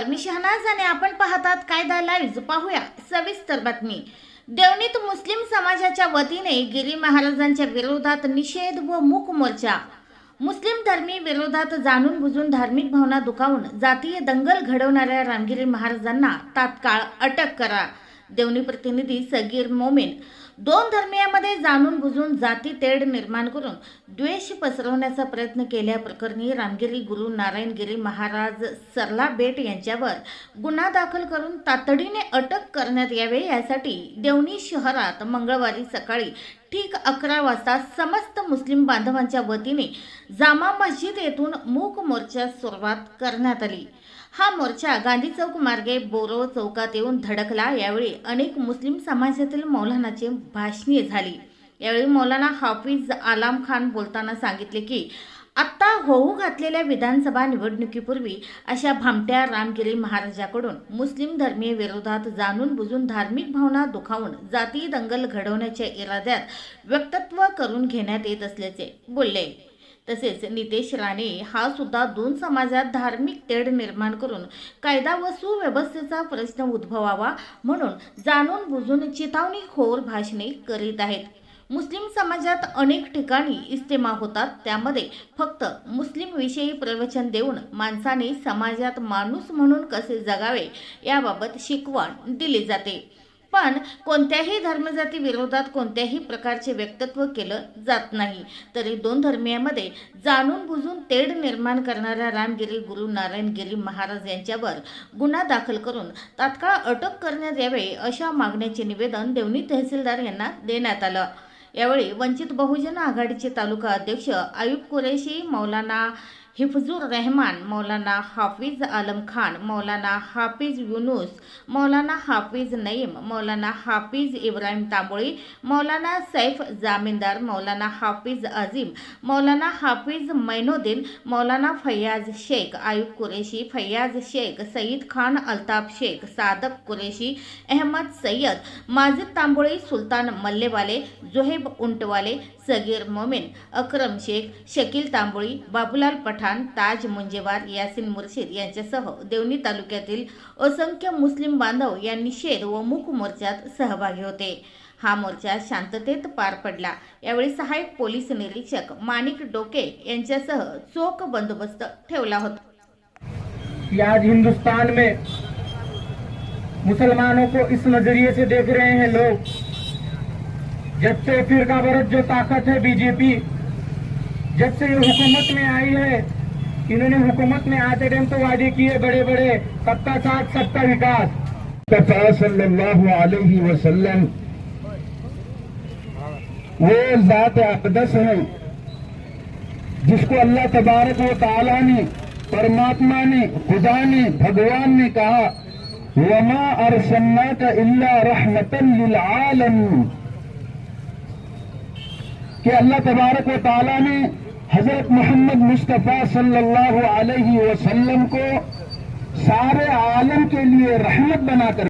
नमस्कार, मी शहनाज आणि आपण पाहतात कायदा लाईव्ह. पाहूया सविस्तर बातमी. देवणीत मुस्लिम समाजाच्या वतीने गिरी महाराजांच्या विरोधात निषेध व मूक मोर्चा. मुस्लिम धर्मी विरोधात जाणून बुजून धार्मिक भावना दुखावून जातीय दंगल घडवणाऱ्या रामगिरी महाराजांना तात्काळ अटक करा. देवणी प्रतिनिधी सगीर मोमीन. दोन धर्मियांमध्ये जाणून बुजून जाती तेढ निर्माण करून द्वेष पसरवण्याचा प्रयत्न केल्याप्रकरणी रामगिरी गुरु नारायण गिरी महाराज सरला बेट यांच्यावर गुन्हा दाखल करून तातडीने अटक करण्यात यावे यासाठी देवणी शहरात मंगळवारी सकाळी ठीक 11 वाजता समस्त मुस्लिम बांधवांच्या वतीने जामा मस्जिद येथून मूक मोर्चास सुरुवात करण्यात आली. हा मोर्चा गांधी चौक मार्गे बोरो चौकात येऊन धडकला. यावेळी अनेक मुस्लिम समाजातील मौलानाची भाषणे झाली. यावेळी मौलाना हाफिज आलम खान बोलताना सांगितले की आत्ता होऊ घातलेल्या विधानसभा निवडणुकीपूर्वी अशा भामट्या रामगिरी महाराजाकडून मुस्लिम धर्मीय विरोधात जाणून बुजून धार्मिक भावना दुखावून जातीय दंगल घडवण्याच्या इराद्यात वक्तव्य करून घेण्यात येत असल्याचे बोलले. तसेच नितेश राणे हा सुद्धा दोन समाजात धार्मिक तेढ निर्माण करून कायदा व सुव्यवस्थेचा प्रश्न उद्भवावा म्हणून जाणून बुजून चिथावणीखोर भाषणे करीत आहेत. मुस्लिम समाजात अनेक ठिकाणी इस्तेमा होतात, त्यामध्ये फक्त मुस्लिम विषयी प्रवचन देऊन माणसाने समाजात माणूस म्हणून कसे जगावे याबाबत शिकवण दिली जाते. पण कोणत्याही धर्मजाती विरोधात कोणत्याही प्रकारचे वक्तव्य केलं जात नाही. तरी दोन धर्मियांमध्ये जाणून बुजून तेढ निर्माण करणाऱ्या रामगिरी गुरु नारायण गिरी महाराज यांच्यावर गुन्हा दाखल करून तात्काळ अटक करण्यात यावे अशा मागण्याचे निवेदन देवणी तहसीलदार यांना देण्यात आलं. यावेळी वंचित बहुजन आघाडीचे तालुका अध्यक्ष आयुब कुरेशी, मौलाना हिफजुर रहमान, मौलाना हाफिज आलम खान, मौलाना हाफिज युनुस, मौलाना हाफिज नईम, मौलाना हाफिज इब्राहिम तांबोळी, मौलाना सैफ जामीनदार, मौलाना हाफिज अजीम, मौलाना हाफिज मैनुद्दीन, मौलाना फैयाज शेख, आयुब कुरेशी, फैयाज शेख, सईद खान, अल्ताफ शेख, सादक कुरेशी, अहमद सय्यद, माजिद तांबोळी, सुलतान मल्लेवाले, जोहेब उंटवाले, सगीर मोमीन, अकरम शेख, शकील तांबोळी, बाबूलाल पठाण, ताज मुंजेवार, यासिन मुर्शिद यांच्यासह देवणी तालुक्यातील असंख्य मुस्लिम बांधव या निषेध व मूक मोर्चात सहभागी होते. हा मोर्चा शांततेत पार पडला. यावेळी सहाय्यक पोलीस निरीक्षक माणिक डोके यांच्यासह चोख बंदोबस्त ठेवला होता. आज हिंदुस्तान में मुसलमानों को इस नजरिए से देख रहे हैं लोग, जब से फिरका बरत जो ताकत है बीजेपी, जब से ये हुकूमत में आई है, इन्होंने हुकूमत में आते टाइम तो वादे किए बड़े बड़े, सबका साथ सबका विकास. मुस्तफा सल्लल्लाहु अलैहि वसल्लम वो जात अक़दस है जिसको अल्लाह तबारक व तआला ने, परमात्मा ने, खुदा ने, भगवान ने कहा वमा अरसलनाका इल्ला रहमतन लिल आलमीन, कि अल्लाह तबारक व तआला ने हजरत मोहम्मद मुस्तफ़ा सल्लल्लाहु अलैहि वसल्लम को सारे आलम के लिए रहमत बनाकर